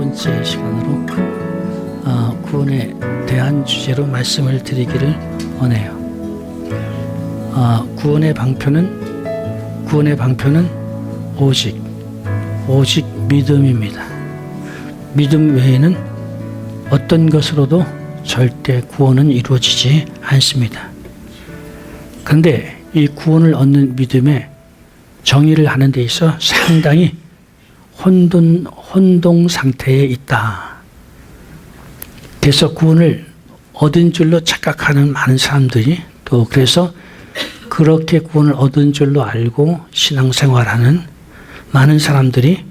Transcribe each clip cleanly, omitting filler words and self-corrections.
번째 시간으로 구원에 대한 주제로 말씀을 드리기를 원해요. 구원의 방편은 오직 믿음입니다. 믿음 외에는 어떤 것으로도 절대 구원은 이루어지지 않습니다. 그런데 이 구원을 얻는 믿음의 정의를 하는 데 있어 상당히 혼동 상태에 있다. 그래서 구원을 얻은 줄로 착각하는 많은 사람들이, 또 그래서 그렇게 구원을 얻은 줄로 알고 신앙생활하는 많은 사람들이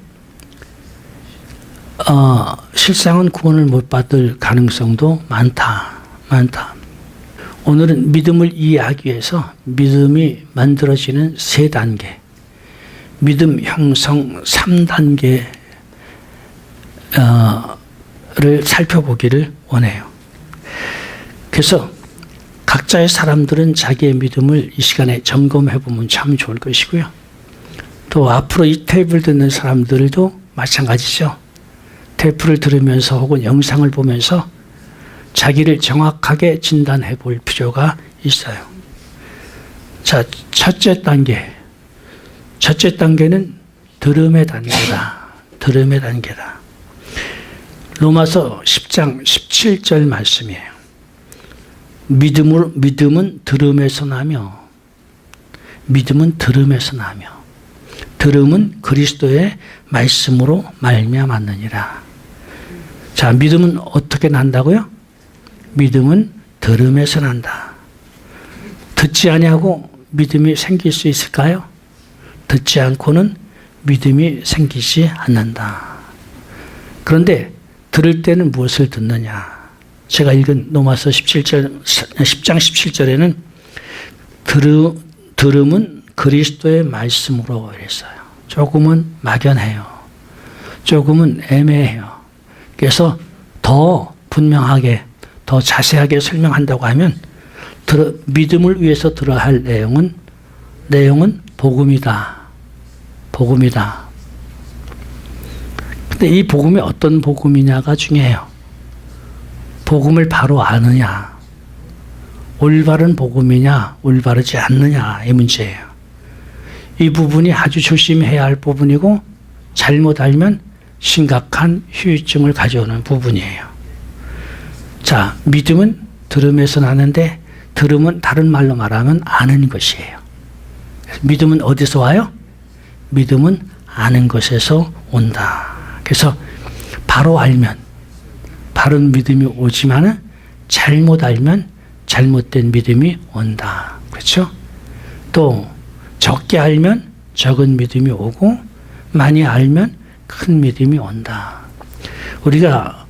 실상은 구원을 못 받을 가능성도 많다. 오늘은 믿음을 이해하기 위해서 믿음이 만들어지는 3단계, 믿음 형성 3단계를 살펴보기를 원해요. 그래서 각자의 사람들은 자기의 믿음을 이 시간에 점검해 보면 참 좋을 것이고요. 또 앞으로 이 테이프를 듣는 사람들도 마찬가지죠. 테이프를 들으면서 혹은 영상을 보면서 자기를 정확하게 진단해 볼 필요가 있어요. 자, 첫째 단계는 들음의 단계다. 로마서 10장 17절 말씀이에요. 믿음은 들음에서 나며 들음은 그리스도의 말씀으로 말미암았느니라. 자, 믿음은 어떻게 난다고요? 믿음은 들음에서 난다. 듣지 아니하고 믿음이 생길 수 있을까요? 듣지 않고는 믿음이 생기지 않는다. 그런데 들을 때는 무엇을 듣느냐? 제가 읽은 로마서 10장 17절에는 들음은 그리스도의 말씀으로 이랬어요. 조금은 막연해요. 조금은 애매해요. 그래서 더 분명하게, 더 자세하게 설명한다고 하면 믿음을 위해서 들어야 할 내용은 복음이다. 근데 이 복음이 어떤 복음이냐가 중요해요. 복음을 바로 아느냐, 올바른 복음이냐, 올바르지 않느냐, 이 문제예요. 이 부분이 아주 조심해야 할 부분이고, 잘못 알면 심각한 후유증을 가져오는 부분이에요. 자, 믿음은 들음에서 나는데, 들음은 다른 말로 말하면 아는 것이에요. 믿음은 어디서 와요? 믿음은 아는 것에서 온다. 그래서 바로 알면 바른 믿음이 오지만은 잘못 알면 잘못된 믿음이 온다. 그렇죠? 또 적게 알면 적은 믿음이 오고 많이 알면 큰 믿음이 온다. 우리가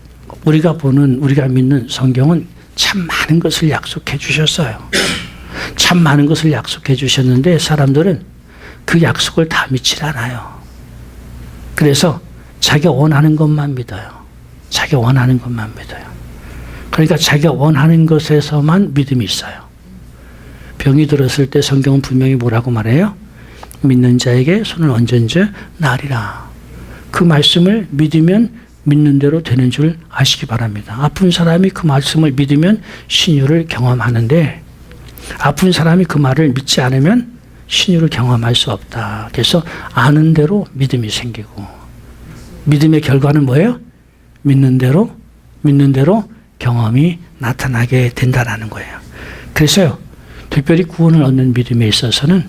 믿는 성경은 참 많은 것을 약속해 주셨어요. 참 많은 것을 약속해 주셨는데 사람들은 그 약속을 다 믿질 않아요. 그래서 자기가 원하는 것만 믿어요. 그러니까 자기가 원하는 것에서만 믿음이 있어요. 병이 들었을 때 성경은 분명히 뭐라고 말해요? 믿는 자에게 손을 얹은 자 나으리라. 그 말씀을 믿으면 믿는 대로 되는 줄 아시기 바랍니다. 아픈 사람이 그 말씀을 믿으면 신유를 경험하는데, 아픈 사람이 그 말을 믿지 않으면 신유를 경험할 수 없다. 그래서 아는 대로 믿음이 생기고, 믿음의 결과는 뭐예요? 믿는 대로 경험이 나타나게 된다는 거예요. 그래서요, 특별히 구원을 얻는 믿음에 있어서는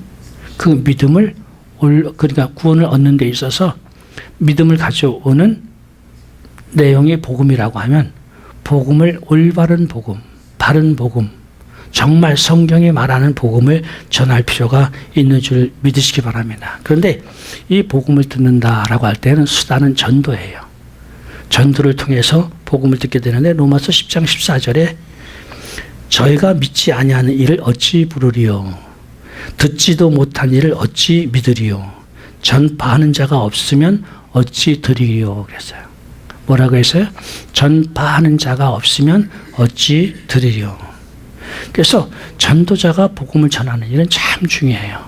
그 믿음을, 그러니까 구원을 얻는 데 있어서 믿음을 가져오는 내용이 복음이라고 하면, 복음을 올바른 복음, 바른 복음, 정말 성경이 말하는 복음을 전할 필요가 있는 줄 믿으시기 바랍니다. 그런데 이 복음을 듣는다라고 할 때는 수단은 전도예요. 전도를 통해서 복음을 듣게 되는데, 로마서 10장 14절에 저희가 믿지 아니하는 일을 어찌 부르리요? 듣지도 못한 일을 어찌 믿으리요? 전파하는 자가 없으면 어찌 들으리요? 그랬어요. 뭐라고 했어요? 전파하는 자가 없으면 어찌 들으리요? 그래서 전도자가 복음을 전하는 일은 참 중요해요.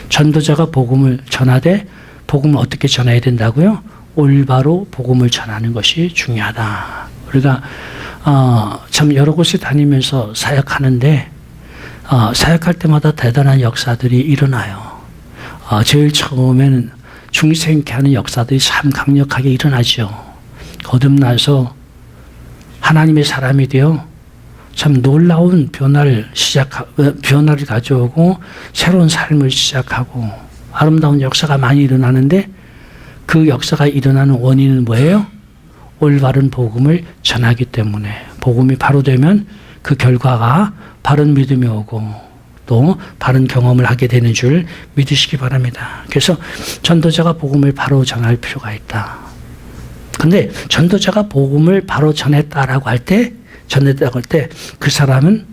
전도자가 복음을 전하되, 복음을 어떻게 전해야 된다고요? 올바로 복음을 전하는 것이 중요하다. 우리가 참 여러 곳에 다니면서 사역하는데 사역할 때마다 대단한 역사들이 일어나요. 제일 처음에는 중생케 하는 역사들이 참 강력하게 일어나죠. 거듭나서 하나님의 사람이 되어 참 놀라운 변화를 가져오고 새로운 삶을 시작하고 아름다운 역사가 많이 일어나는데 그 역사가 일어나는 원인은 뭐예요? 올바른 복음을 전하기 때문에 복음이 바로 되면 그 결과가 바른 믿음이 오고 또 바른 경험을 하게 되는 줄 믿으시기 바랍니다. 그래서 전도자가 복음을 바로 전할 필요가 있다. 근데 전도자가 복음을 바로 전했다라고 할 때 그 사람은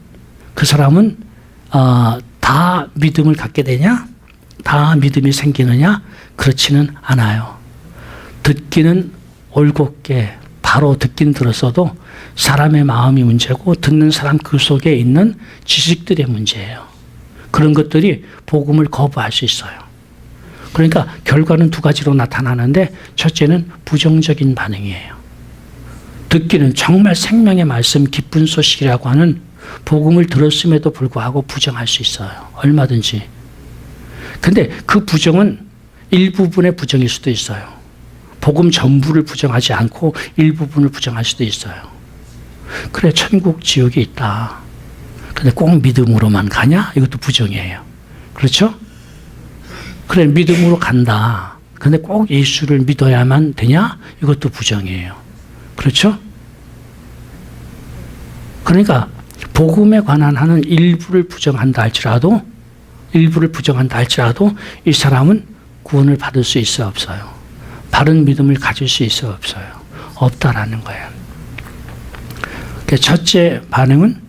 다 믿음을 갖게 되냐? 다 믿음이 생기느냐? 그렇지는 않아요. 듣기는 올곧게 바로 듣긴 들었어도 사람의 마음이 문제고 듣는 사람 그 속에 있는 지식들의 문제예요. 그런 것들이 복음을 거부할 수 있어요. 그러니까 결과는 두 가지로 나타나는데 첫째는 부정적인 반응이에요. 듣기는 정말 생명의 말씀 기쁜 소식이라고 하는 복음을 들었음에도 불구하고 부정할 수 있어요. 얼마든지. 근데 그 부정은 일부분의 부정일 수도 있어요. 복음 전부를 부정하지 않고 일부분을 부정할 수도 있어요. 그래, 천국 지옥이 있다. 근데 꼭 믿음으로만 가냐? 이것도 부정이에요. 그렇죠? 그래, 믿음으로 간다. 근데 꼭 예수를 믿어야만 되냐? 이것도 부정이에요. 그렇죠? 그러니까 복음에 관한 하는 일부를 부정한다 할지라도 이 사람은 구원을 받을 수 있어 없어요? 바른 믿음을 가질 수 있어 없어요? 없다라는 거예요. 첫째 반응은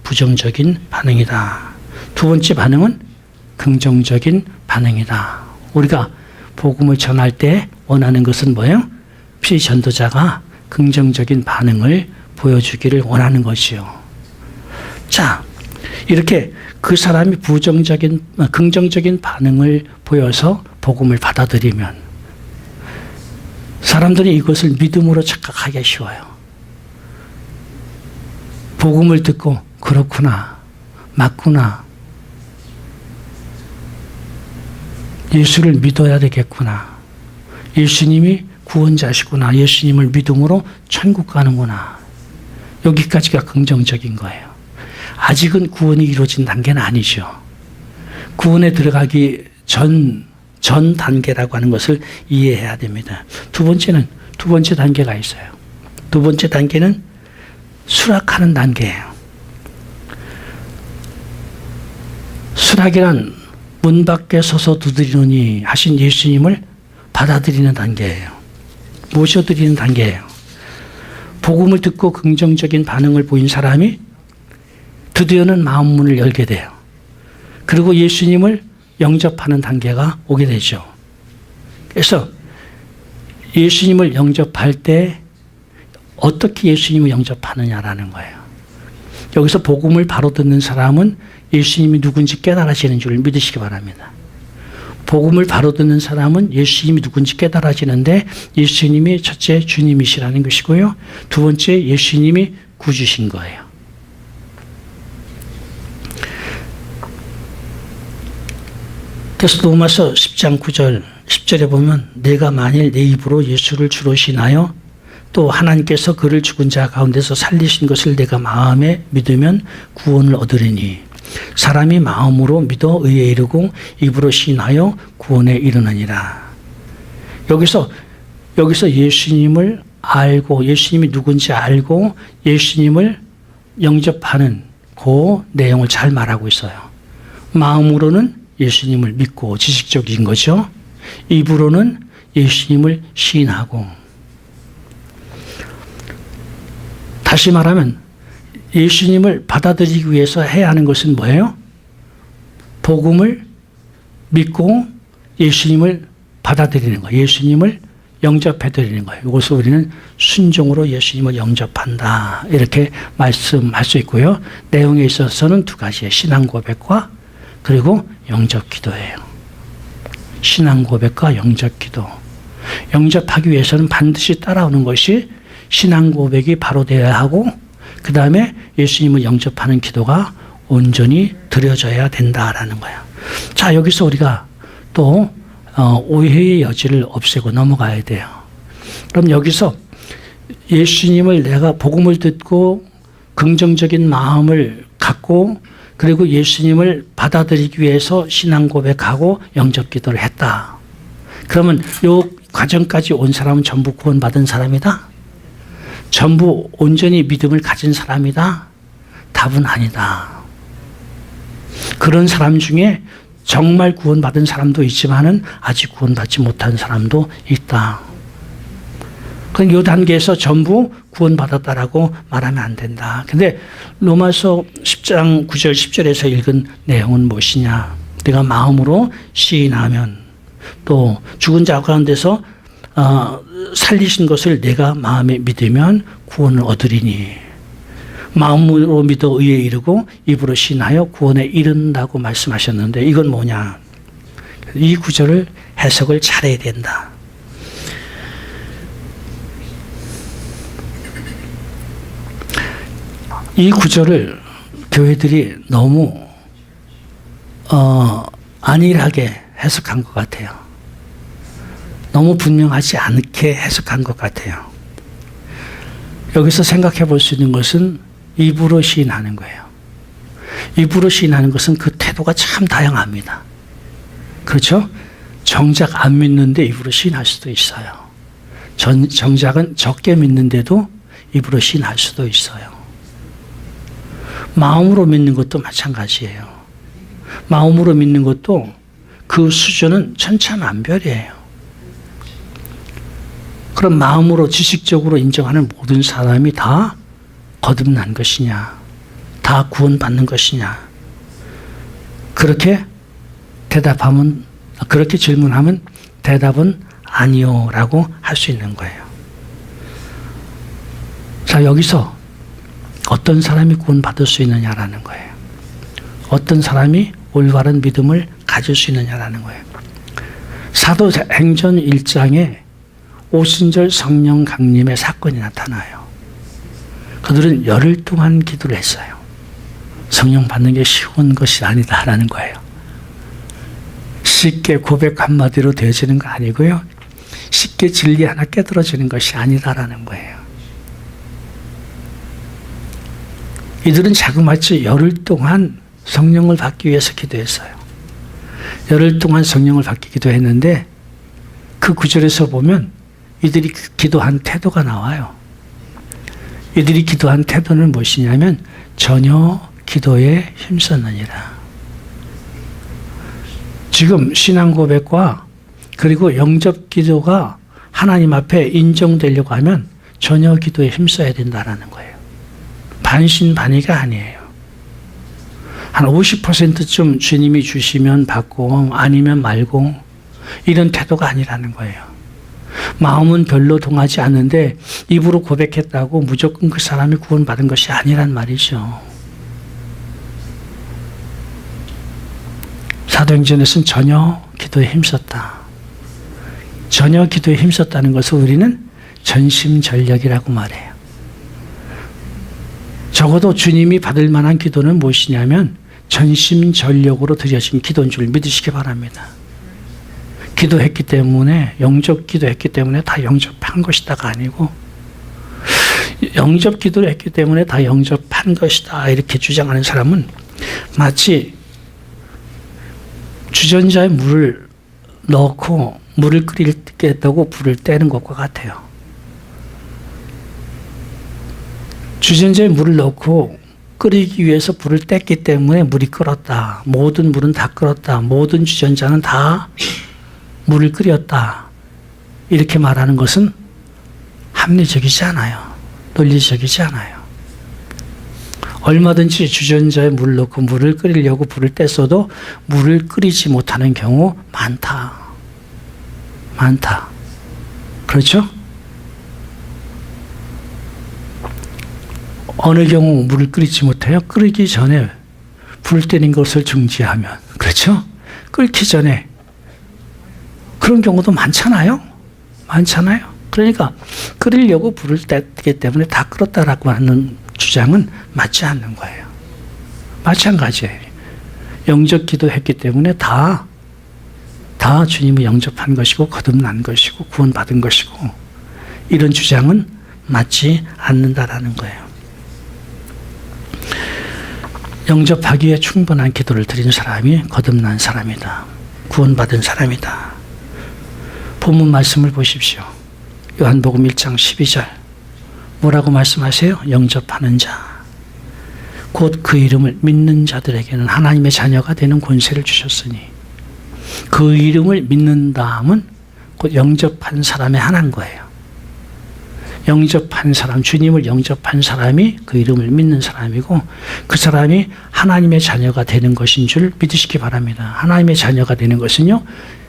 부정적인 반응이다. 두 번째 반응은 긍정적인 반응이다. 우리가 복음을 전할 때 원하는 것은 뭐예요? 피전도자가 긍정적인 반응을 보여주기를 원하는 것이요. 자, 이렇게 그 사람이 긍정적인 반응을 보여서 복음을 받아들이면 사람들이 이것을 믿음으로 착각하기 쉬워요. 복음을 듣고 그렇구나, 맞구나, 예수를 믿어야 되겠구나, 예수님이 구원자시구나, 예수님을 믿음으로 천국 가는구나. 여기까지가 긍정적인 거예요. 아직은 구원이 이루어진 단계는 아니죠. 구원에 들어가기 전 단계라고 하는 것을 이해해야 됩니다. 두 번째 단계가 있어요. 두 번째 단계는 수락하는 단계예요. 수락이란 문 밖에 서서 두드리노니 하신 예수님을 받아들이는 단계예요. 모셔드리는 단계예요. 복음을 듣고 긍정적인 반응을 보인 사람이 드디어는 마음 문을 열게 돼요. 그리고 예수님을 영접하는 단계가 오게 되죠. 그래서 예수님을 영접할 때 어떻게 예수님을 영접하느냐라는 거예요. 여기서 복음을 바로 듣는 사람은 예수님이 누군지 깨달아지는 줄 믿으시기 바랍니다. 복음을 바로 듣는 사람은 예수님이 누군지 깨달아지는데 예수님이 첫째 주님이시라는 것이고요. 두 번째 예수님이 구주신 거예요. 그래서 로마서 10장 9절 10절에 보면 내가 만일 내 입으로 예수를 주로 신하여 또 하나님께서 그를 죽은 자 가운데서 살리신 것을 내가 마음에 믿으면 구원을 얻으리니 사람이 마음으로 믿어 의에 이르고 입으로 신하여 구원에 이르느니라. 여기서 예수님을 알고 예수님이 누군지 알고 예수님을 영접하는 그 내용을 잘 말하고 있어요. 마음으로는 예수님을 믿고 지식적인 거죠. 입으로는 예수님을 시인하고. 다시 말하면 예수님을 받아들이기 위해서 해야 하는 것은 뭐예요? 복음을 믿고 예수님을 받아들이는 거예요. 예수님을 영접해드리는 거예요. 이것을 우리는 순종으로 예수님을 영접한다. 이렇게 말씀할 수 있고요. 내용에 있어서는 두 가지예요. 신앙 고백과 그리고 영접 기도예요. 신앙 고백과 영접 기도. 영접하기 위해서는 반드시 따라오는 것이 신앙 고백이 바로 되어야 하고 그 다음에 예수님을 영접하는 기도가 온전히 드려져야 된다라는 거예요. 자, 여기서 우리가 또 오해의 여지를 없애고 넘어가야 돼요. 그럼 여기서 예수님을 내가 복음을 듣고 긍정적인 마음을 갖고 그리고 예수님을 받아들이기 위해서 신앙 고백하고 영접 기도를 했다. 그러면 이 과정까지 온 사람은 전부 구원받은 사람이다? 전부 온전히 믿음을 가진 사람이다? 답은 아니다. 그런 사람 중에 정말 구원받은 사람도 있지만은 아직 구원받지 못한 사람도 있다. 그럼 이 단계에서 전부 구원받았다라고 말하면 안 된다. 근데 로마서 10장 9절 10절에서 읽은 내용은 무엇이냐? 내가 마음으로 시인하면 또 죽은 자 가운데서 살리신 것을 내가 마음에 믿으면 구원을 얻으리니 마음으로 믿어 의에 이르고 입으로 시인하여 구원에 이른다고 말씀하셨는데 이건 뭐냐? 이 구절을 해석을 잘해야 된다. 이 구절을 교회들이 너무 안일하게 해석한 것 같아요. 너무 분명하지 않게 해석한 것 같아요. 여기서 생각해 볼 수 있는 것은 입으로 시인하는 거예요. 입으로 시인하는 것은 그 태도가 참 다양합니다. 그렇죠? 정작 안 믿는데 입으로 시인할 수도 있어요. 정작은 적게 믿는데도 입으로 시인할 수도 있어요. 마음으로 믿는 것도 마찬가지예요. 마음으로 믿는 것도 그 수준은 천차만별이에요. 그럼 마음으로 지식적으로 인정하는 모든 사람이 다 거듭난 것이냐? 다 구원받는 것이냐? 그렇게 질문하면 대답은 아니요라고 할 수 있는 거예요. 자, 여기서 어떤 사람이 구원받을 수 있느냐라는 거예요. 어떤 사람이 올바른 믿음을 가질 수 있느냐라는 거예요. 사도행전 1장에 오순절 성령 강림의 사건이 나타나요. 그들은 열흘 동안 기도를 했어요. 성령 받는 게 쉬운 것이 아니다라는 거예요. 쉽게 고백 한마디로 되어지는 거 아니고요. 쉽게 진리 하나 깨달아지는 것이 아니다라는 거예요. 이들은 자그마치 열흘 동안 성령을 받기 위해서 기도했어요. 열흘 동안 성령을 받기 기도했는데 그 구절에서 보면 이들이 기도한 태도가 나와요. 이들이 기도한 태도는 무엇이냐면 전혀 기도에 힘썼느니라. 지금 신앙 고백과 그리고 영접 기도가 하나님 앞에 인정되려고 하면 전혀 기도에 힘써야 된다라는 거예요. 반신반의가 아니에요. 한 50%쯤 주님이 주시면 받고 아니면 말고 이런 태도가 아니라는 거예요. 마음은 별로 동하지 않는데 입으로 고백했다고 무조건 그 사람이 구원받은 것이 아니란 말이죠. 사도행전에서는 전혀 기도에 힘썼다. 전혀 기도에 힘썼다는 것을 우리는 전심전력이라고 말해요. 적어도 주님이 받을 만한 기도는 무엇이냐면 전심전력으로 드려진 기도인 줄 믿으시기 바랍니다. 기도했기 때문에 영접 기도했기 때문에 다 영접한 것이다가 아니고 영접 기도를 했기 때문에 다 영접한 것이다 이렇게 주장하는 사람은 마치 주전자에 물을 넣고 물을 끓이겠다고 불을 떼는 것과 같아요. 주전자에 물을 넣고 끓이기 위해서 불을 뗐기 때문에 물이 끓었다. 모든 물은 다 끓었다. 모든 주전자는 다 물을 끓였다. 이렇게 말하는 것은 합리적이지 않아요. 논리적이지 않아요. 얼마든지 주전자에 물을 넣고 물을 끓이려고 불을 뗐어도 물을 끓이지 못하는 경우 많다. 많다. 그렇죠? 어느 경우 물을 끓이지 못해요? 끓이기 전에 불 때린 것을 중지하면. 그렇죠? 끓기 전에. 그런 경우도 많잖아요? 많잖아요. 그러니까 끓이려고 불을 뗐기 때문에 다 끓었다라고 하는 주장은 맞지 않는 거예요. 마찬가지예요. 영접 기도했기 때문에 다 주님을 영접한 것이고 거듭난 것이고 구원받은 것이고 이런 주장은 맞지 않는다라는 거예요. 영접하기에 충분한 기도를 드린 사람이 거듭난 사람이다. 구원받은 사람이다. 본문 말씀을 보십시오. 요한복음 1장 12절 뭐라고 말씀하세요? 영접하는 자 곧 그 이름을 믿는 자들에게는 하나님의 자녀가 되는 권세를 주셨으니 그 이름을 믿는다함은 곧 영접한 사람에 한한 거예요. 영접한 사람, 주님을 영접한 사람이 그 이름을 믿는 사람이고 그 사람이 하나님의 자녀가 되는 것인 줄 믿으시기 바랍니다. 하나님의 자녀가 되는 것은요.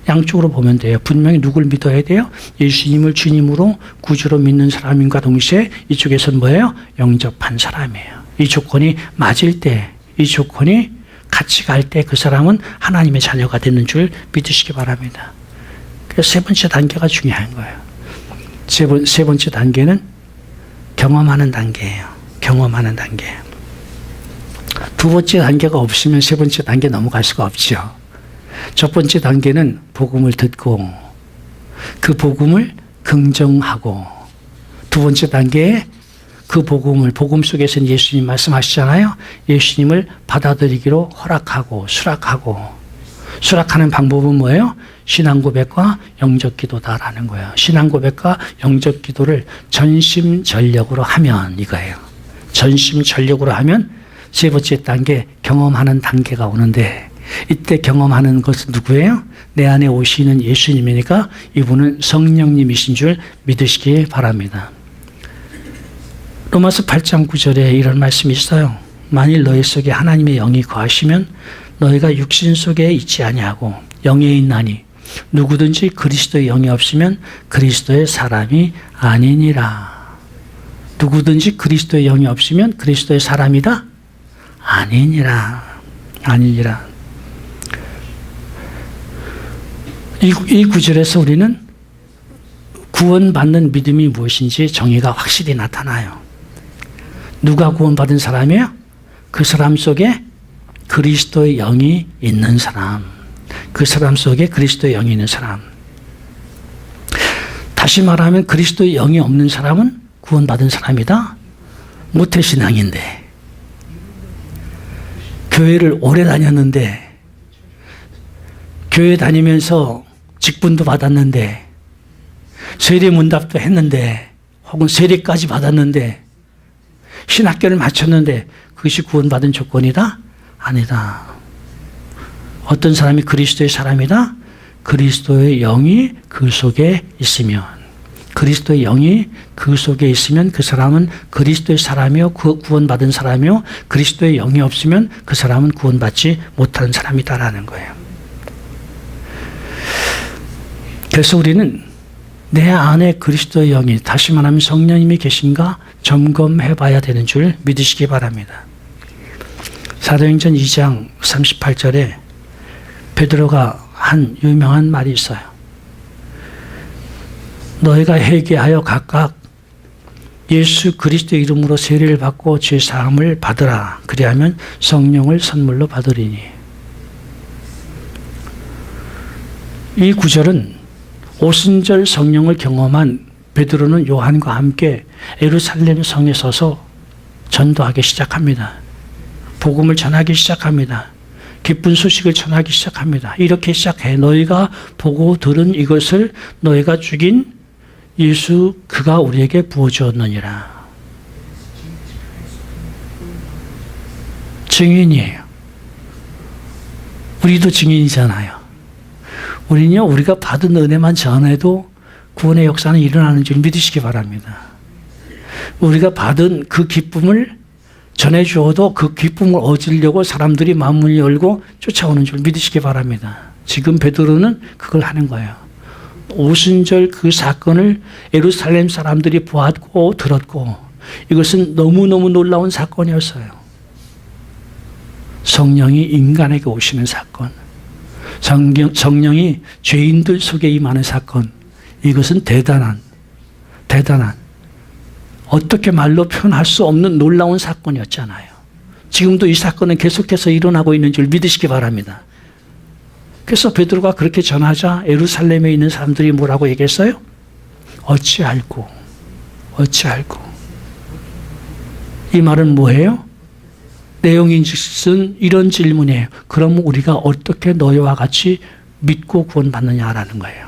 양쪽으로 보면 돼요. 분명히 누굴 믿어야 돼요? 예수님을 주님으로 구주로 믿는 사람인가 동시에 이쪽에서는 뭐예요? 영접한 사람이에요. 이 조건이 맞을 때, 이 조건이 같이 갈 때 그 사람은 하나님의 자녀가 되는 줄 믿으시기 바랍니다. 그래서 세 번째 단계가 중요한 거예요. 세 번째 단계는 경험하는 단계예요. 경험하는 단계. 두 번째 단계가 없으면 세 번째 단계 넘어갈 수가 없죠. 첫 번째 단계는 복음을 듣고 그 복음을 긍정하고 두 번째 단계에 그 복음 속에서는 예수님 말씀하시잖아요. 예수님을 받아들이기로 허락하고 수락하는 방법은 뭐예요? 신앙 고백과 영접 기도다라는 거예요. 신앙 고백과 영접 기도를 전심전력으로 하면 이거예요. 전심전력으로 하면 세 번째 단계 경험하는 단계가 오는데 이때 경험하는 것은 누구예요? 내 안에 오시는 예수님이니까 이분은 성령님이신 줄 믿으시기 바랍니다. 로마서 8장 9절에 이런 말씀이 있어요. 만일 너희 속에 하나님의 영이 거하시면 너희가 육신 속에 있지 아니하고 영에 있나니 누구든지 그리스도의 영이 없으면 그리스도의 사람이 아니니라. 누구든지 그리스도의 영이 없으면 그리스도의 사람이다? 아니니라. 이 구절에서 우리는 구원받는 믿음이 무엇인지 정의가 확실히 나타나요. 누가 구원받은 사람이에요? 그 사람 속에 그리스도의 영이 있는 사람. 그 사람 속에 그리스도의 영이 있는 사람. 다시 말하면 그리스도의 영이 없는 사람은 구원받은 사람이다? 모태신앙인데 교회를 오래 다녔는데 교회 다니면서 직분도 받았는데 세례문답도 했는데 혹은 세례까지 받았는데 신학교를 마쳤는데 그것이 구원받은 조건이다? 아니다. 어떤 사람이 그리스도의 사람이다? 그리스도의 영이 그 속에 있으면 그리스도의 영이 그 속에 있으면 그 사람은 그리스도의 사람이요 구원받은 사람이요 그리스도의 영이 없으면 그 사람은 구원받지 못하는 사람이다라는 거예요. 그래서 우리는 내 안에 그리스도의 영이 다시 말하면 성령님이 계신가 점검해 봐야 되는 줄 믿으시기 바랍니다. 사도행전 2장 38절에 베드로가 한 유명한 말이 있어요. 너희가 회개하여 각각 예수 그리스도의 이름으로 세례를 받고 죄 사함을 받으라. 그리하면 성령을 선물로 받으리니. 이 구절은 오순절 성령을 경험한 베드로는 요한과 함께 예루살렘 성에 서서 전도하기 시작합니다. 복음을 전하기 시작합니다. 기쁜 소식을 전하기 시작합니다. 이렇게 시작해. 너희가 보고 들은 이것을 너희가 죽인 예수 그가 우리에게 부어주었느니라. 증인이에요. 우리도 증인이잖아요. 우리는요, 우리가 받은 은혜만 전해도 구원의 역사는 일어나는 줄 믿으시기 바랍니다. 우리가 받은 그 기쁨을 전해주어도 그 기쁨을 얻으려고 사람들이 마음을 열고 쫓아오는 줄 믿으시기 바랍니다. 지금 베드로는 그걸 하는 거예요. 오순절 그 사건을 예루살렘 사람들이 보았고 들었고 이것은 너무너무 놀라운 사건이었어요. 성령이 인간에게 오시는 사건. 성령이 죄인들 속에 임하는 사건. 이것은 대단한 어떻게 말로 표현할 수 없는 놀라운 사건이었잖아요. 지금도 이 사건은 계속해서 일어나고 있는 줄 믿으시기 바랍니다. 그래서 베드로가 그렇게 전하자 예루살렘에 있는 사람들이 뭐라고 얘기했어요? 어찌 알고. 이 말은 뭐예요? 내용인즉슨 이런 질문이에요. 그럼 우리가 어떻게 너희와 같이 믿고 구원받느냐라는 거예요.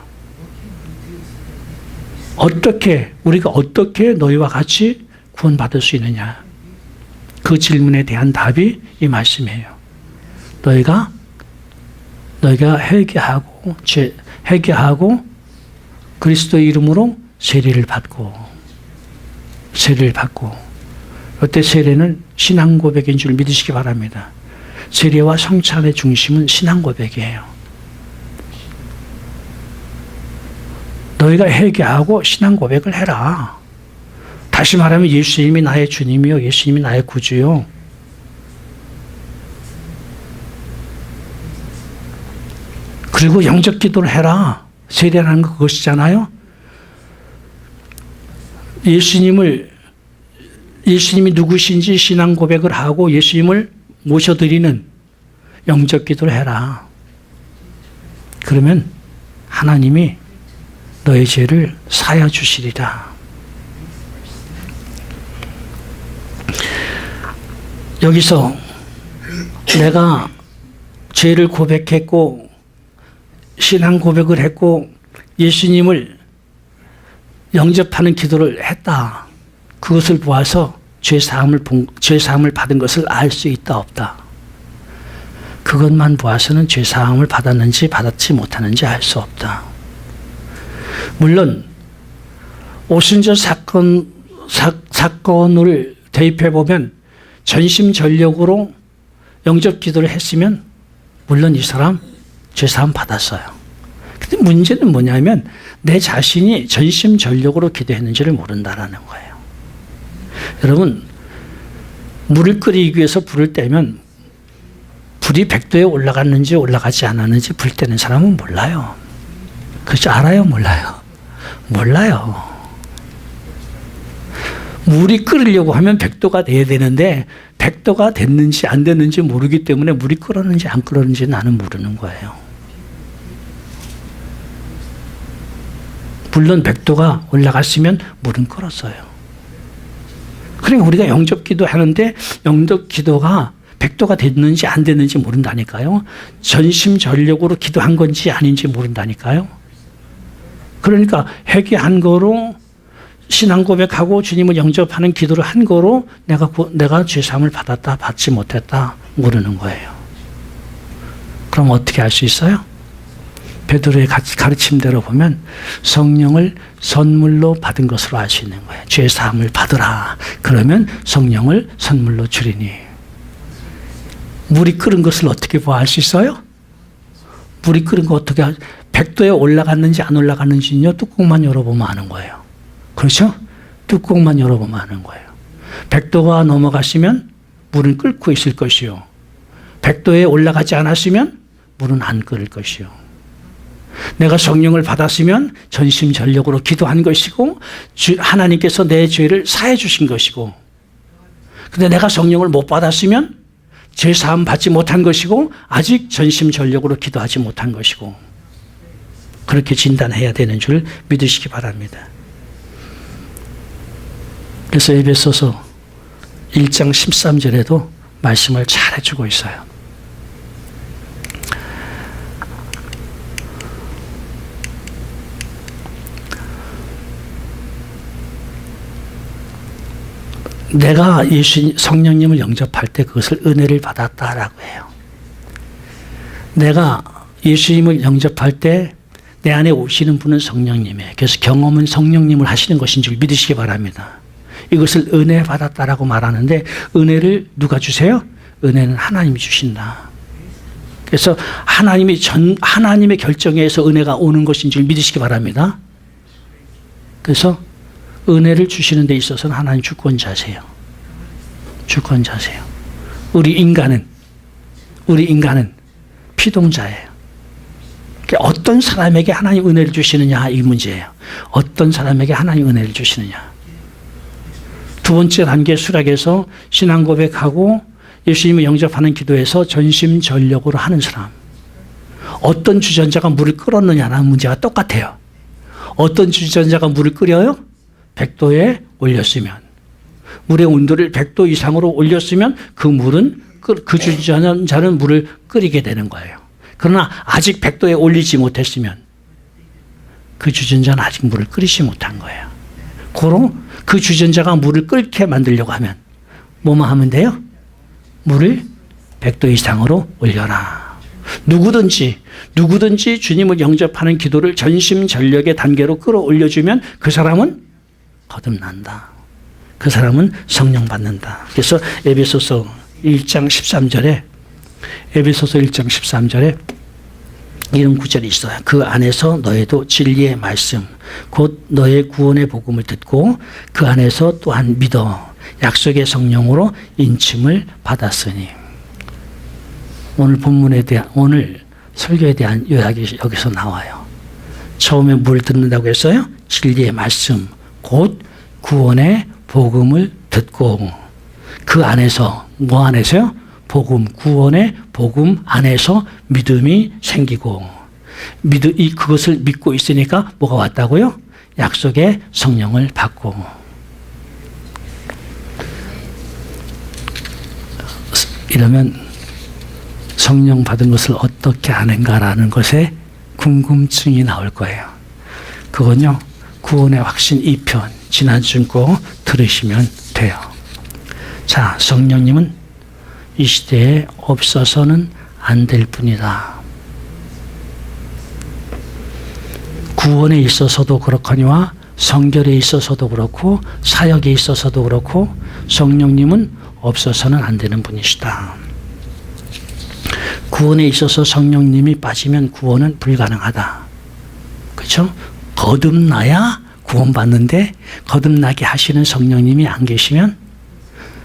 우리가 어떻게 너희와 같이 구원받을 수 있느냐. 그 질문에 대한 답이 이 말씀이에요. 너희가 회개하고 그리스도의 이름으로 세례를 받고 이때 세례는 신앙 고백인 줄 믿으시기 바랍니다. 세례와 성찬의 중심은 신앙 고백이에요. 너희가 회개하고 신앙 고백을 해라. 다시 말하면 예수님이 나의 주님이요, 예수님이 나의 구주요. 그리고 영적 기도를 해라. 세례라는 거 그것이잖아요. 예수님이 누구신지 신앙 고백을 하고 예수님을 모셔드리는 영적 기도를 해라. 그러면 하나님이 너의 죄를 사하여 주시리라. 여기서 내가 죄를 고백했고 신앙 고백을 했고 예수님을 영접하는 기도를 했다. 그것을 보아서 죄사함을 받은 것을 알 수 있다 없다. 그것만 보아서는 죄사함을 받았는지 받았지 못하는지 알 수 없다. 물론 오순절 사건을 대입해 보면 전심전력으로 영접 기도를 했으면 물론 이 사람 죄사함 받았어요. 근데 문제는 뭐냐면 내 자신이 전심전력으로 기도했는지를 모른다라는 거예요. 여러분, 물을 끓이기 위해서 불을 떼면 불이 100도에 올라갔는지 올라가지 않았는지 불 떼는 사람은 몰라요. 그렇지, 알아요? 몰라요? 몰라요. 물이 끓으려고 하면 100도가 돼야 되는데 100도가 됐는지 안 됐는지 모르기 때문에 물이 끓었는지 안 끓었는지 나는 모르는 거예요. 물론 100도가 올라갔으면 물은 끓었어요. 그러니까 우리가 영접기도 하는데 영접기도가 100도가 됐는지 안 됐는지 모른다니까요. 전심전력으로 기도한 건지 아닌지 모른다니까요. 그러니까 회개한 거로 신앙 고백하고 주님을 영접하는 기도를 한 거로 내가 죄사함을 받았다 받지 못했다 모르는 거예요. 그럼 어떻게 알 수 있어요? 베드로의 가르침대로 보면 성령을 선물로 받은 것으로 알 수 있는 거예요. 죄사함을 받으라. 그러면 성령을 선물로 주리니. 물이 끓은 것을 어떻게 알 수 있어요? 물이 끓은 거 어떻게 100도에 올라갔는지 안 올라갔는지는요, 뚜껑만 열어보면 아는 거예요. 그렇죠? 뚜껑만 열어보면 아는 거예요. 100도가 넘어갔으면 물은 끓고 있을 것이요. 100도에 올라가지 않았으면 물은 안 끓을 것이요. 내가 성령을 받았으면 전심전력으로 기도한 것이고 하나님께서 내 죄를 사해 주신 것이고, 근데 내가 성령을 못 받았으면 죄사함 받지 못한 것이고 아직 전심전력으로 기도하지 못한 것이고, 그렇게 진단해야 되는 줄 믿으시기 바랍니다. 그래서 에베소서 1장 13절에도 말씀을 잘 해주고 있어요. 내가 성령님을 영접할 때 그것을 은혜를 받았다라고 해요. 내가 예수님을 영접할 때 내 안에 오시는 분은 성령님이에요. 그래서 경험은 성령님을 하시는 것인 줄 믿으시기 바랍니다. 이것을 은혜 받았다라고 말하는데 은혜를 누가 주세요? 은혜는 하나님이 주신다. 그래서 하나님의 결정에 의해서 은혜가 오는 것인 줄 믿으시기 바랍니다. 그래서 은혜를 주시는 데 있어서는 하나님 주권자세요. 주권자세요. 우리 인간은 피동자예요. 어떤 사람에게 하나님 은혜를 주시느냐 이 문제예요. 어떤 사람에게 하나님 은혜를 주시느냐. 두 번째 단계 수락에서 신앙 고백하고 예수님을 영접하는 기도에서 전심전력으로 하는 사람. 어떤 주전자가 물을 끓었느냐라는 문제가 똑같아요. 어떤 주전자가 물을 끓여요? 100도에 올렸으면. 물의 온도를 100도 이상으로 올렸으면 그 물은 그 주전자는 물을 끓이게 되는 거예요. 그러나 아직 100도에 올리지 못했으면 그 주전자는 아직 물을 끓이지 못한 거예요. 고로 그 주전자가 물을 끓게 만들려고 하면 뭐만 하면 돼요? 물을 100도 이상으로 올려라. 누구든지 주님을 영접하는 기도를 전심전력의 단계로 끌어올려주면 그 사람은 거듭난다. 그 사람은 성령 받는다. 그래서 에베소서 1장 13절에 이런 구절이 있어요. 그 안에서 너희도 진리의 말씀 곧 너의 구원의 복음을 듣고 그 안에서 또한 믿어 약속의 성령으로 인침을 받았으니. 오늘 본문에 대한 오늘 설교에 대한 요약이 여기서 나와요. 처음에 뭘 듣는다고 했어요? 진리의 말씀 곧 구원의 복음을 듣고 그 안에서 뭐 안에서요? 복음, 구원의 복음 안에서 믿음이 생기고 그것을 믿고 있으니까 뭐가 왔다고요? 약속의 성령을 받고. 이러면 성령 받은 것을 어떻게 하는가라는 것에 궁금증이 나올 거예요. 그건요, 구원의 확신 2편 지난주 거 들으시면 돼요. 자, 성령님은 이 시대에 없어서는 안 될 뿐이다. 구원에 있어서도 그렇거니와 성결에 있어서도 그렇고 사역에 있어서도 그렇고 성령님은 없어서는 안 되는 분이시다. 구원에 있어서 성령님이 빠지면 구원은 불가능하다. 그렇죠? 거듭나야 구원받는데 거듭나게 하시는 성령님이 안 계시면,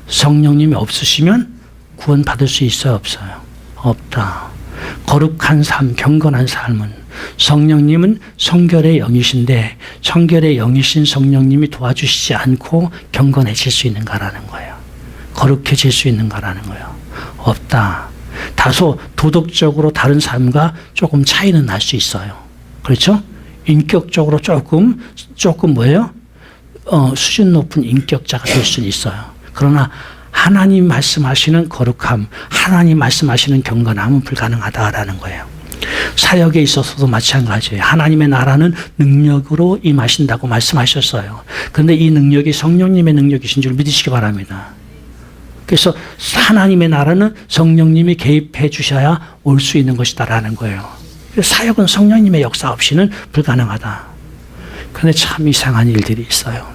성령님이 없으시면 구원받을 수 있어요? 없어요? 없다. 거룩한 삶, 경건한 삶은 성령님은 성결의 영이신데 성결의 영이신 성령님이 도와주시지 않고 경건해질 수 있는가라는 거예요. 거룩해질 수 있는가라는 거예요. 없다. 다소 도덕적으로 다른 삶과 조금 차이는 날 수 있어요. 그렇죠? 인격적으로 조금 뭐예요? 수준 높은 인격자가 될 수는 있어요. 그러나 하나님 말씀하시는 거룩함, 하나님 말씀하시는 경건함은 불가능하다라는 거예요. 사역에 있어서도 마찬가지예요. 하나님의 나라는 능력으로 임하신다고 말씀하셨어요. 그런데 이 능력이 성령님의 능력이신 줄 믿으시기 바랍니다. 그래서 하나님의 나라는 성령님이 개입해 주셔야 올 수 있는 것이다라는 거예요. 사역은 성령님의 역사 없이는 불가능하다. 그런데 참 이상한 일들이 있어요.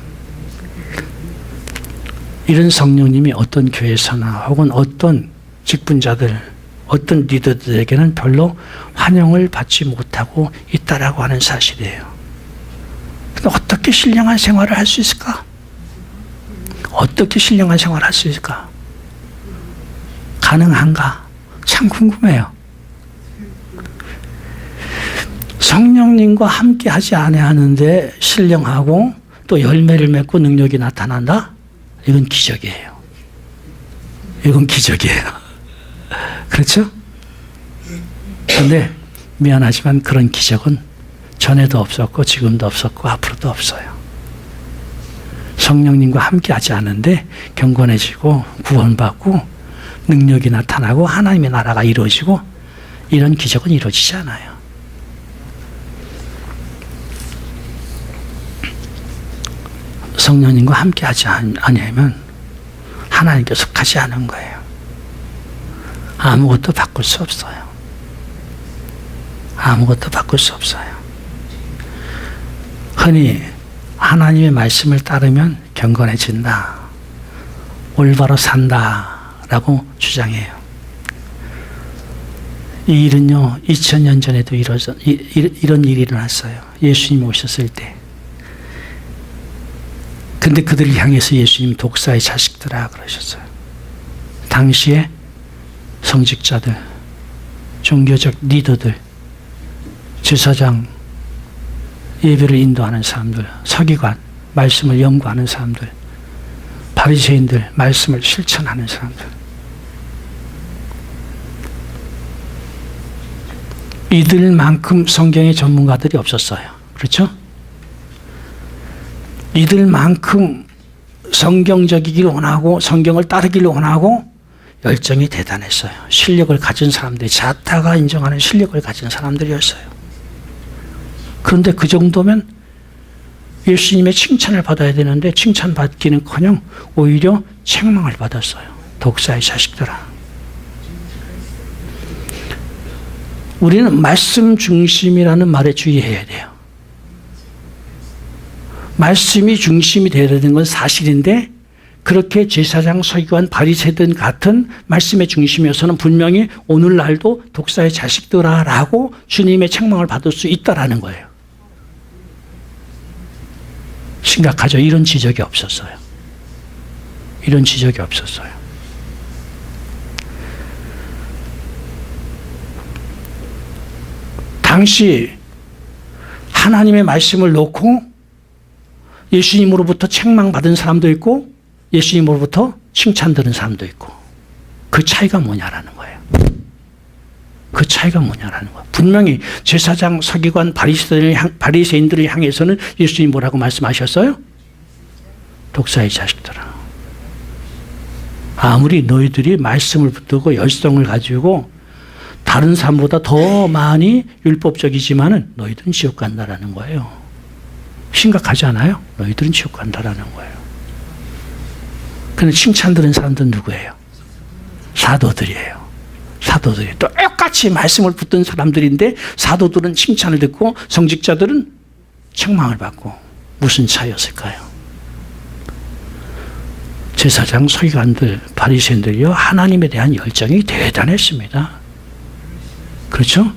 이런 성령님이 어떤 교회에서나 혹은 어떤 직분자들, 어떤 리더들에게는 별로 환영을 받지 못하고 있다라고 하는 사실이에요. 그러니까 어떻게 신령한 생활을 할 수 있을까? 어떻게 신령한 생활을 할 수 있을까? 가능한가? 참 궁금해요. 성령님과 함께 하지 아니하는데 신령하고 또 열매를 맺고 능력이 나타난다? 이건 기적이에요. 이건 기적이에요. 그렇죠? 그런데 미안하지만 그런 기적은 전에도 없었고 지금도 없었고 앞으로도 없어요. 성령님과 함께 하지 않는데 경건해지고 구원받고 능력이 나타나고 하나님의 나라가 이루어지고 이런 기적은 이루어지지 않아요. 성령님과 함께 하지 아니하면 하나님께 속하지 않은 거예요. 아무것도 바꿀 수 없어요. 아무것도 바꿀 수 없어요. 흔히 하나님의 말씀을 따르면 경건해진다, 올바로 산다라고 주장해요. 이 일은요, 2000년 전에도 이런 일이 일어났어요. 예수님이 오셨을 때. 근데 그들을 향해서 예수님 독사의 자식들아 그러셨어요. 당시에 성직자들, 종교적 리더들, 제사장, 예배를 인도하는 사람들, 서기관, 말씀을 연구하는 사람들, 바리새인들, 말씀을 실천하는 사람들. 이들만큼 성경의 전문가들이 없었어요. 그렇죠? 이들만큼 성경적이길 원하고 성경을 따르길 원하고 열정이 대단했어요. 실력을 가진 사람들이, 자타가 인정하는 실력을 가진 사람들이었어요. 그런데 그 정도면 예수님의 칭찬을 받아야 되는데 칭찬받기는커녕 오히려 책망을 받았어요. 독사의 자식들아. 우리는 말씀 중심이라는 말에 주의해야 돼요. 말씀이 중심이 되어야 되는 건 사실인데 그렇게 제사장, 서기관, 바리새인 같은 말씀의 중심이어서는 분명히 오늘날도 독사의 자식들아라고 주님의 책망을 받을 수 있다라는 거예요. 심각하죠. 이런 지적이 없었어요. 이런 지적이 없었어요. 당시 하나님의 말씀을 놓고 예수님으로부터 책망받은 사람도 있고 예수님으로부터 칭찬들은 사람도 있고 그 차이가 뭐냐라는 거예요. 그 차이가 뭐냐라는 거예요. 분명히 제사장, 서기관, 바리새인들을 향해서는 예수님이 뭐라고 말씀하셨어요? 독사의 자식들아. 아무리 너희들이 말씀을 붙들고 열성을 가지고 다른 사람보다 더 많이 율법적이지만은 너희들은 지옥 간다라는 거예요. 심각하지 않아요? 너희들은 지옥 간다라는 거예요. 근데 칭찬 들은 사람들은 누구예요? 사도들이에요. 사도들이 똑같이 말씀을 붙든 사람들인데 사도들은 칭찬을 듣고 성직자들은 책망을 받고 무슨 차이였을까요? 제사장, 서기관들, 바리새인들이요 하나님에 대한 열정이 대단했습니다. 그렇죠?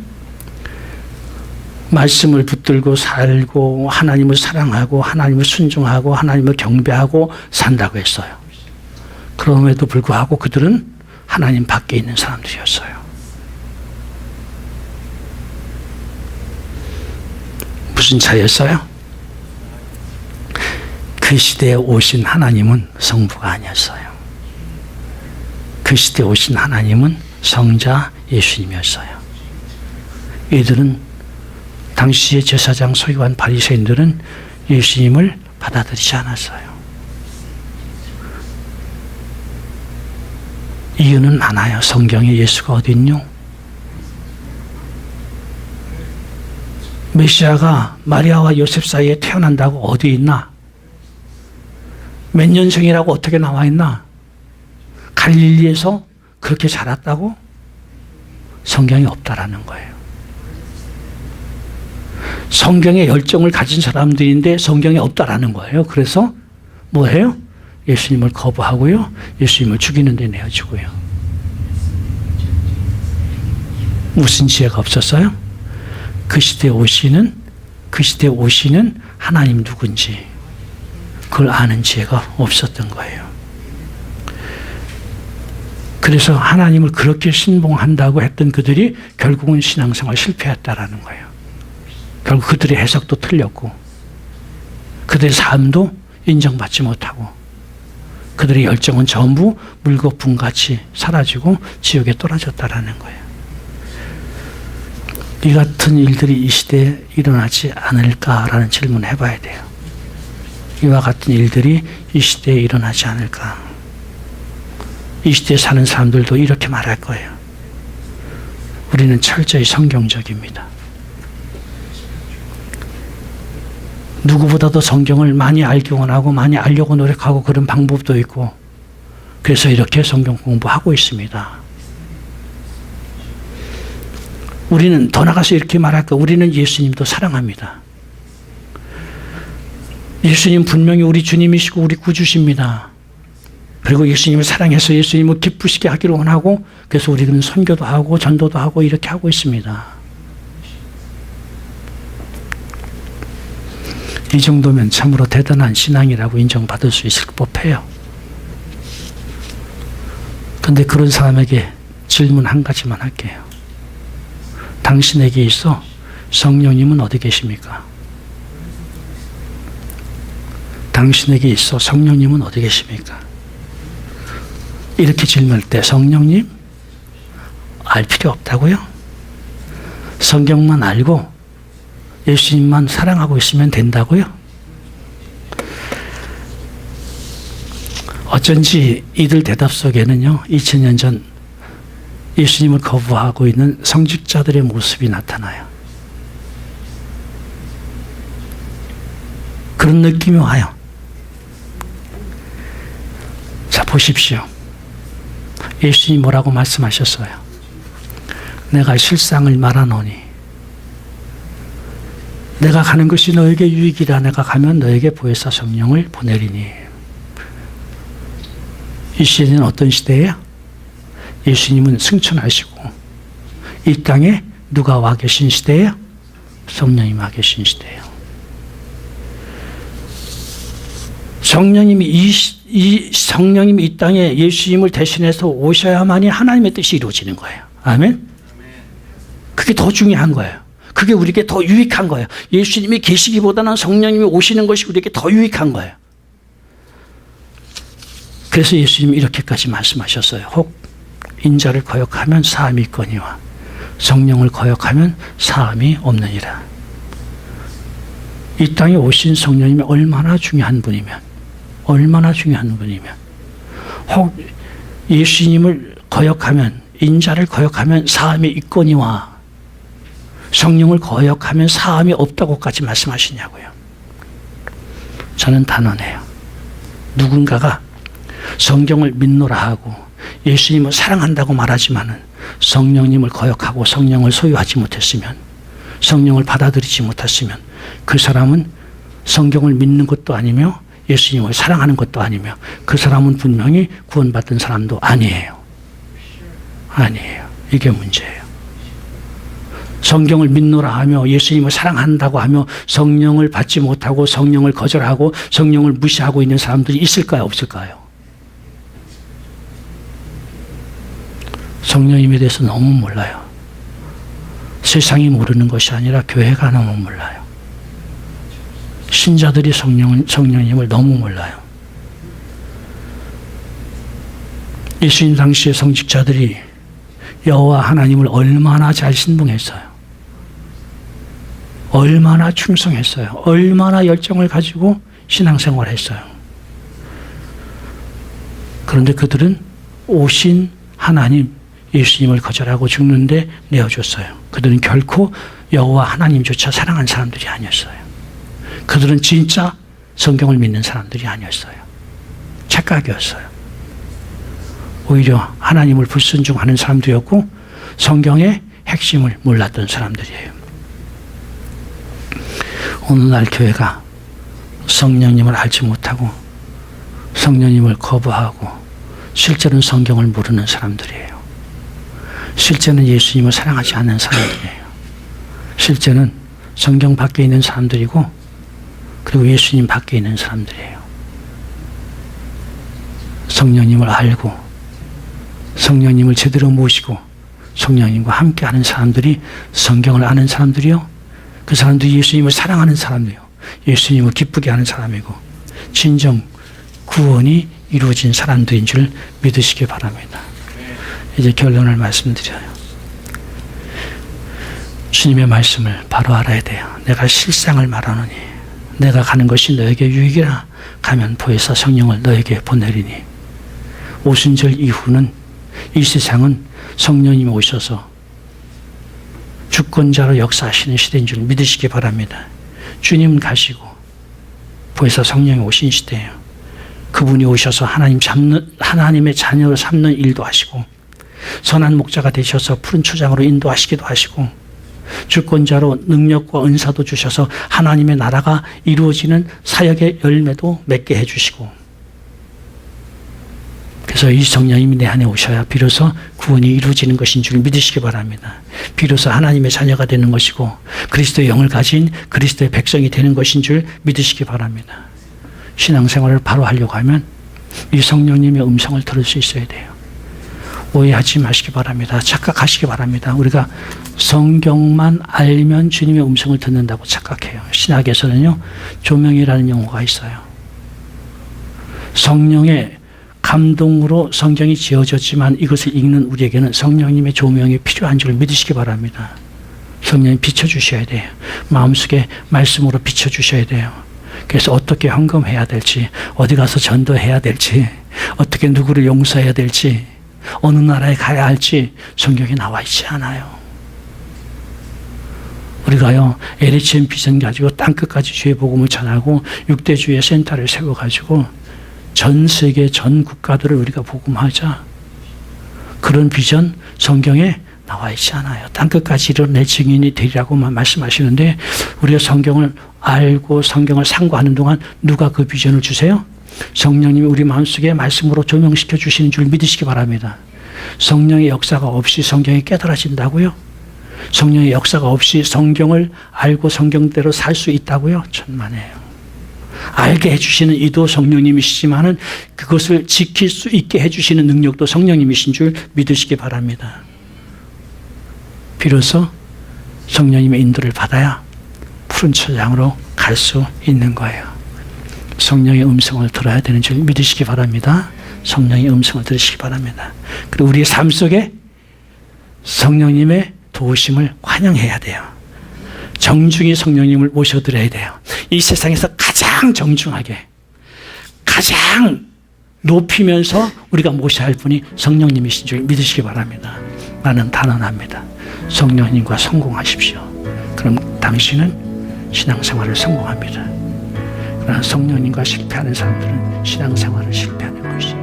말씀을 붙들고 살고 하나님을 사랑하고 하나님을 순종하고 하나님을 경배하고 산다고 했어요. 그럼에도 불구하고 그들은 하나님 밖에 있는 사람들이었어요. 무슨 차이였어요? 그 시대에 오신 하나님은 성부가 아니었어요. 그 시대에 오신 하나님은 성자 예수님이었어요. 이들은 당시의 제사장, 서기관, 바리새인들은 예수님을 받아들이지 않았어요. 이유는 많아요. 성경에 예수가 어디 있뇨? 메시아가 마리아와 요셉 사이에 태어난다고 어디 있나? 몇 년생이라고 어떻게 나와 있나? 갈릴리에서 그렇게 자랐다고? 성경에 없다라는 거예요. 성경에 열정을 가진 사람들인데 성경에 없다라는 거예요. 그래서 뭐 해요? 예수님을 거부하고요. 예수님을 죽이는 데 내어주고요. 무슨 지혜가 없었어요? 그 시대에 오시는 하나님 누군지 그걸 아는 지혜가 없었던 거예요. 그래서 하나님을 그렇게 신봉한다고 했던 그들이 결국은 신앙생활 실패했다라는 거예요. 결국 그들의 해석도 틀렸고 그들의 삶도 인정받지 못하고 그들의 열정은 전부 물거품같이 사라지고 지옥에 떨어졌다라는 거예요. 이 같은 일들이 이 시대에 일어나지 않을까라는 질문을 해봐야 돼요. 이와 같은 일들이 이 시대에 일어나지 않을까. 이 시대에 사는 사람들도 이렇게 말할 거예요. 우리는 철저히 성경적입니다. 누구보다도 성경을 많이 알기 원하고 많이 알려고 노력하고 그런 방법도 있고 그래서 이렇게 성경 공부하고 있습니다. 우리는 더 나가서 이렇게 말할까? 우리는 예수님도 사랑합니다. 예수님 분명히 우리 주님이시고 우리 구주십니다. 그리고 예수님을 사랑해서 예수님을 기쁘시게 하기를 원하고 그래서 우리는 선교도 하고 전도도 하고 이렇게 하고 있습니다. 이 정도면 참으로 대단한 신앙이라고 인정받을 수 있을 법해요. 그런데 그런 사람에게 질문 한 가지만 할게요. 당신에게 있어 성령님은 어디 계십니까? 당신에게 있어 성령님은 어디 계십니까? 이렇게 질문할 때 성령님 알 필요 없다고요? 성경만 알고 예수님만 사랑하고 있으면 된다고요? 어쩐지 이들 대답 속에는요, 2000년 전 예수님을 거부하고 있는 성직자들의 모습이 나타나요. 그런 느낌이 와요. 자, 보십시오. 예수님이 뭐라고 말씀하셨어요? 내가 실상을 말하노니 내가 가는 것이 너에게 유익이라. 내가 가면 너에게 보혜사 성령을 보내리니. 이 시대는 어떤 시대예요? 예수님은 승천하시고 이 땅에 누가 와 계신 시대예요? 성령님 와 계신 시대예요. 성령님이 이 땅에 예수님을 대신해서 오셔야만이 하나님의 뜻이 이루어지는 거예요. 아멘? 그게 더 중요한 거예요. 그게 우리에게 더 유익한 거예요. 예수님이 계시기보다는 성령님이 오시는 것이 우리에게 더 유익한 거예요. 그래서 예수님이 이렇게까지 말씀하셨어요. 혹 인자를 거역하면 사함이 있거니와 성령을 거역하면 사함이 없느니라. 이 땅에 오신 성령님이 얼마나 중요한 분이면 혹 예수님을 거역하면, 인자를 거역하면 사함이 있거니와 성령을 거역하면 사함이 없다고까지 말씀하시냐고요. 저는 단언해요. 누군가가 성경을 믿노라 하고 예수님을 사랑한다고 말하지만은 성령님을 거역하고 성령을 소유하지 못했으면, 성령을 받아들이지 못했으면 그 사람은 성경을 믿는 것도 아니며 예수님을 사랑하는 것도 아니며 그 사람은 분명히 구원받은 사람도 아니에요. 이게 문제예요. 성경을 믿노라 하며 예수님을 사랑한다고 하며 성령을 받지 못하고 성령을 거절하고 성령을 무시하고 있는 사람들이 있을까요? 없을까요? 성령님에 대해서 너무 몰라요. 세상이 모르는 것이 아니라 교회가 너무 몰라요. 신자들이 성령님을 너무 몰라요. 예수님 당시의 성직자들이 여호와 하나님을 얼마나 잘 신봉했어요. 얼마나 충성했어요. 얼마나 열정을 가지고 신앙생활을 했어요. 그런데 그들은 오신 하나님 예수님을 거절하고 죽는데 내어줬어요. 그들은 결코 여호와 하나님조차 사랑한 사람들이 아니었어요. 그들은 진짜 성경을 믿는 사람들이 아니었어요. 착각이었어요. 오히려 하나님을 불순종하는 사람들이었고 성경의 핵심을 몰랐던 사람들이에요. 오늘날 교회가 성령님을 알지 못하고 성령님을 거부하고 실제로는 성경을 모르는 사람들이에요. 실제는 예수님을 사랑하지 않는 사람들이에요. 실제는 성경 밖에 있는 사람들이고 그리고 예수님 밖에 있는 사람들이에요. 성령님을 알고 성령님을 제대로 모시고 성령님과 함께하는 사람들이 성경을 아는 사람들이요. 그 사람들이 예수님을 사랑하는 사람들이요. 예수님을 기쁘게 하는 사람이고 진정 구원이 이루어진 사람들인 줄 믿으시기 바랍니다. 이제 결론을 말씀드려요. 주님의 말씀을 바로 알아야 돼요. 내가 실상을 말하노니 내가 가는 것이 너에게 유익이라. 가면 보혜사 성령을 너에게 보내리니. 오순절 이후는 이 세상은 성령님이 오셔서 주권자로 역사하시는 시대인 줄 믿으시기 바랍니다. 주님은 가시고 보혜사 성령이 오신 시대예요. 그분이 오셔서 하나님의 자녀를 삼는 일도 하시고 선한 목자가 되셔서 푸른 초장으로 인도하시기도 하시고 주권자로 능력과 은사도 주셔서 하나님의 나라가 이루어지는 사역의 열매도 맺게 해주시고, 그래서 이 성령님이 내 안에 오셔야 비로소 구원이 이루어지는 것인 줄 믿으시기 바랍니다. 비로소 하나님의 자녀가 되는 것이고 그리스도의 영을 가진 그리스도의 백성이 되는 것인 줄 믿으시기 바랍니다. 신앙생활을 바로 하려고 하면 이 성령님의 음성을 들을 수 있어야 돼요. 오해하지 마시기 바랍니다. 착각하시기 바랍니다. 우리가 성경만 알면 주님의 음성을 듣는다고 착각해요. 신학에서는요, 조명이라는 용어가 있어요. 성령의 감동으로 성경이 지어졌지만 이것을 읽는 우리에게는 성령님의 조명이 필요한 줄 믿으시기 바랍니다. 성령님 비춰주셔야 돼요. 마음속에 말씀으로 비춰주셔야 돼요. 그래서 어떻게 헌금해야 될지, 어디 가서 전도해야 될지, 어떻게 누구를 용서해야 될지, 어느 나라에 가야 할지 성경에 나와 있지 않아요. 우리가요, LHM 비전 가지고 땅끝까지 주의 복음을 전하고 6대주의 센터를 세워가지고 전 세계 전 국가들을 우리가 복음하자. 그런 비전 성경에 나와 있지 않아요. 땅끝까지 이르러 내 증인이 되리라고만 말씀하시는데, 우리가 성경을 알고 성경을 상고하는 동안 누가 그 비전을 주세요? 성령님이 우리 마음속에 말씀으로 조명시켜 주시는 줄 믿으시기 바랍니다. 성령의 역사가 없이 성경이 깨달아진다고요? 성령의 역사가 없이 성경을 알고 성경대로 살 수 있다고요? 천만에요. 알게 해주시는 이도 성령님이시지만은 그것을 지킬 수 있게 해주시는 능력도 성령님이신 줄 믿으시기 바랍니다. 비로소 성령님의 인도를 받아야 푸른 초장으로 갈 수 있는 거예요. 성령의 음성을 들어야 되는 줄 믿으시기 바랍니다. 성령의 음성을 들으시기 바랍니다. 그리고 우리의 삶 속에 성령님의 도우심을 환영해야 돼요. 정중히 성령님을 모셔드려야 돼요. 이 세상에서 가장 정중하게, 가장 높이면서 우리가 모셔야 할 분이 성령님이신 줄 믿으시기 바랍니다. 나는 단언합니다. 성령님과 성공하십시오. 그럼 당신은 신앙생활을 성공합니다. 그러나 성령님과 실패하는 사람들은 신앙생활을 실패하는 것이에요.